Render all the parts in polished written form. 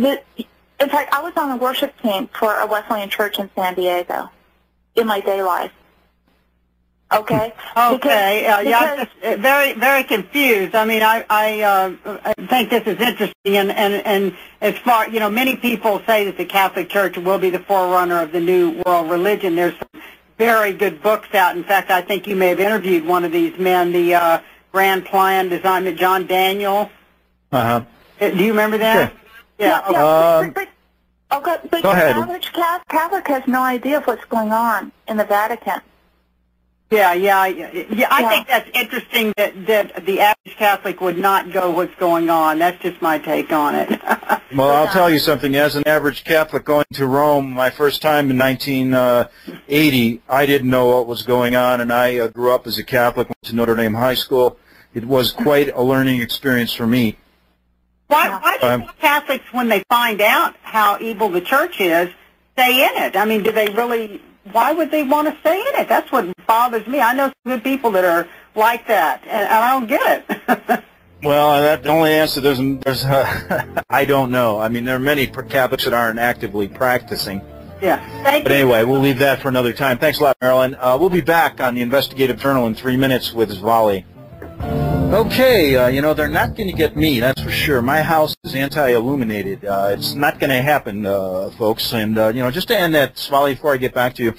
in fact, I was on the worship team for a Wesleyan church in San Diego in my day life. Okay. Okay. Yeah, I'm just very, very confused. I mean, I think this is interesting, and as far, you know, many people say that the Catholic Church will be the forerunner of the new world religion. There's some very good books out. In fact, I think you may have interviewed one of these men, the Grand Plan designer, John Daniel. Do you remember that? Sure. Yeah. But Go ahead. The average Catholic has no idea of what's going on in the Vatican. Yeah. I think that's interesting that the average Catholic would not go what's going on. That's just my take on it. Well, I'll tell you something. As an average Catholic going to Rome, my first time in 1980, I didn't know what was going on, and I grew up as a Catholic, went to Notre Dame High School. It was quite a learning experience for me. Why do Catholics, when they find out how evil the church is, stay in it? I mean, do they really? Why would they want to stay in it? That's what bothers me. I know some good people that are like that, and I don't get it. Well, the only answer, there's I don't know. I mean, there are many Catholics that aren't actively practicing. Yeah. Thank you. But anyway, we'll leave that for another time. Thanks a lot, Marilyn. We'll be back on the Investigative Journal in 3 minutes with Svali. Okay, you know, they're not going to get me, that's for sure. My house is anti-illuminated. It's not going to happen, folks. And, you know, just to end that, Svali, before I get back to you,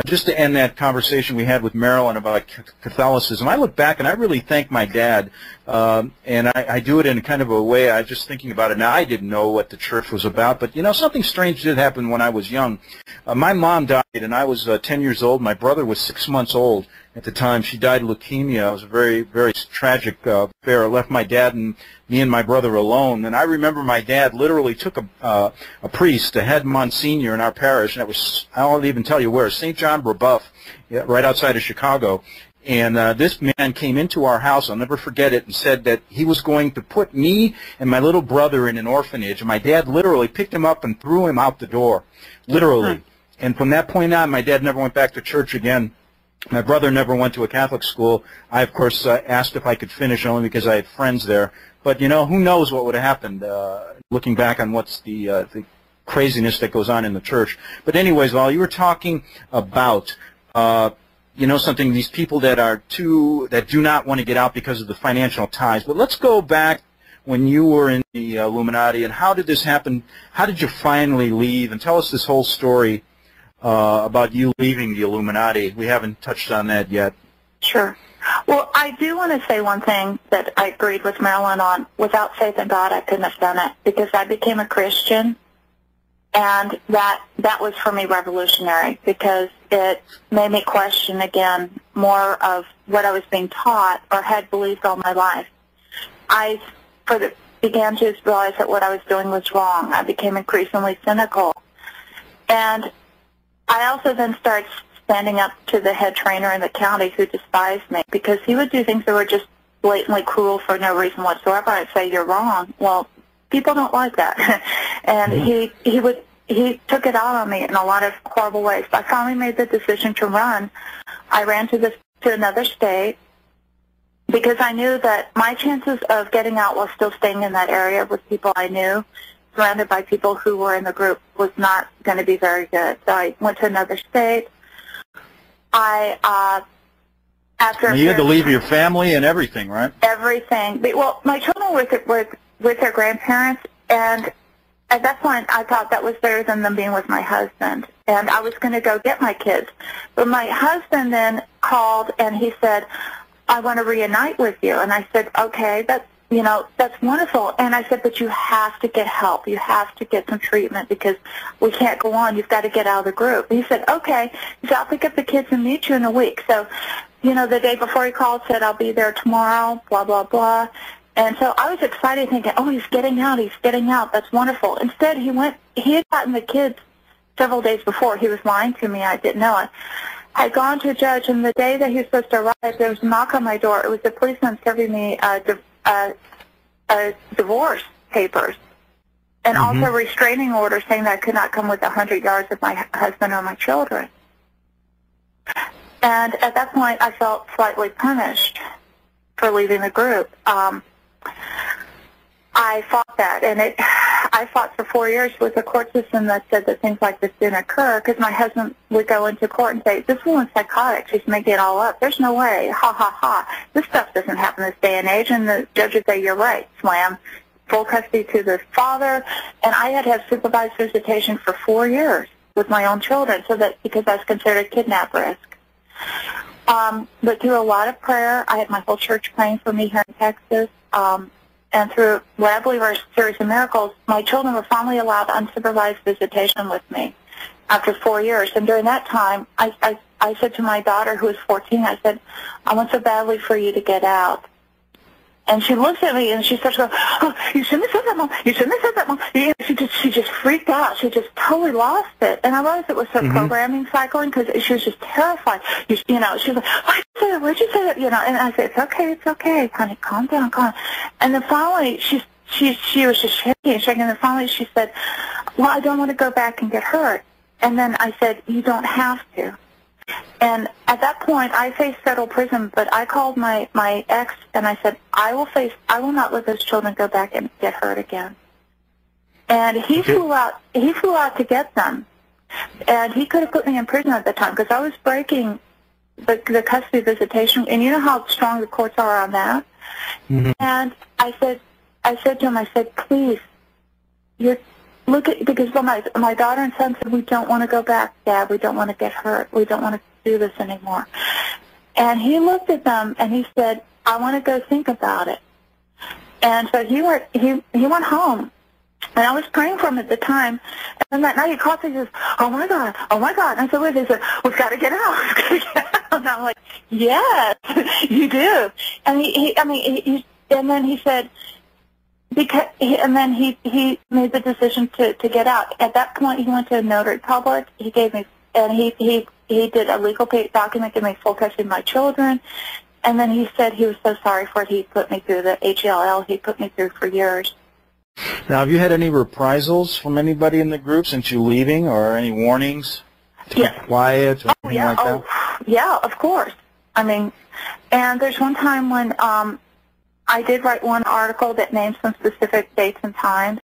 just to end that conversation we had with Marilyn about Catholicism, I look back and I really thank my dad. And I do it in kind of a way, I was just thinking about it now. I didn't know what the church was about, but, you know, something strange did happen when I was young. My mom died, and I was 10 years old. My brother was 6 months old at the time. She died of leukemia. It was a very, very tragic affair. It left my dad and me and my brother alone. And I remember my dad literally took a priest, a head Monsignor in our parish, and it was, I won't even tell you where, St. John Brebeuf, right outside of Chicago. And this man came into our house, I'll never forget it, and said that he was going to put me and my little brother in an orphanage. And my dad literally picked him up and threw him out the door, literally. And from that point on, my dad never went back to church again. My brother never went to a Catholic school. I, of course, asked if I could finish only because I had friends there. But, you know, who knows what would have happened, looking back on what's the craziness that goes on in the church. But anyways, while you were talking about, you know, something, these people that do not want to get out because of the financial ties. But let's go back when you were in the Illuminati, and how did this happen? How did you finally leave? And tell us this whole story about you leaving the Illuminati. We haven't touched on that yet. Sure. Well, I do want to say one thing that I agreed with Marilyn on. Without faith in God, I couldn't have done it, because I became a Christian, and that was for me revolutionary, because it made me question again more of what I was being taught or had believed all my life. I began to realize that what I was doing was wrong. I became increasingly cynical. And I also then started standing up to the head trainer in the county who despised me, because he would do things that were just blatantly cruel for no reason whatsoever. I'd say, you're wrong. Well, people don't like that. And he took it out on me in a lot of horrible ways. I finally made the decision to run. I ran to another state, because I knew that my chances of getting out while still staying in that area with people I knew, surrounded by people who were in the group, was not going to be very good. So I went to another state. You had to leave your family and everything, right? Everything. Well, my children were with their grandparents, and at that point I thought that was better than them being with my husband. And I was going to go get my kids. But my husband then called, and he said, I want to reunite with you. And I said, okay, that's wonderful. And I said, but you have to get help. You have to get some treatment, because we can't go on. You've got to get out of the group. And he said, okay. He said, I'll pick up the kids and meet you in a week. So, you know, the day before he called, said, I'll be there tomorrow, blah, blah, blah. And so I was excited, thinking, oh, he's getting out. He's getting out. That's wonderful. Instead, he had gotten the kids several days before. He was lying to me. I didn't know it. I had gone to a judge, and the day that he was supposed to arrive, there was a knock on my door. It was the policeman serving me divorce papers, and also a restraining order saying that I could not come within 100 yards of my husband or my children. And at that point, I felt slightly punished for leaving the group. I fought that, and I fought for 4 years with a court system that said that things like this didn't occur, because my husband would go into court and say, this woman's psychotic, she's making it all up. There's no way, ha, ha, ha. This stuff doesn't happen this day and age. And the judge would say, you're right, slam. Full custody to the father. And I had to have supervised visitation for 4 years with my own children, so that because I was considered kidnap risk. But through a lot of prayer, I had my whole church praying for me here in Texas, and through what I believe are a series of miracles, my children were finally allowed unsupervised visitation with me after 4 years. And during that time, I said to my daughter, who was 14, I said, I want so badly for you to get out. And she looks at me and she starts going, oh, you shouldn't have said that, Mom. You shouldn't have said that, Mom. She just freaked out. She just totally lost it. And I realized it was her programming cycling, because she was just terrified. You know, she was like, why'd you say that? Why'd you say that? You know, and I said, it's okay, honey, calm down, calm down. And then finally, she was just shaking. And then finally she said, well, I don't want to go back and get hurt. And then I said, you don't have to. And at that point, I faced federal prison, but I called my ex and I said, I will not let those children go back and get hurt again. And he flew out to get them. And he could have put me in prison at the time, because I was breaking the custody visitation, and you know how strong the courts are on that. And I said to him, I said, please, because my daughter and son said, we don't want to go back, Dad. We don't want to get hurt. We don't want to do this anymore. And he looked at them and he said, I want to go think about it. And so he went home. And I was praying for him at the time. And then that night he called me and he says, oh my God, oh my God. And I said, wait, he said, we've got to get out. We've got to get out. And I'm like, yes, you do. And and then he said, and then he made the decision to get out. At that point, he went to a notary public. He gave me, and he did a legal document, gave me full custody of my children. And then he said he was so sorry for it. He put me through the HELL. He put me through for years. Now, have you had any reprisals from anybody in the group since you leaving, or any warnings to be quiet or anything like that? Yeah, of course. I mean, and there's one time when I did write one article that named some specific dates and times,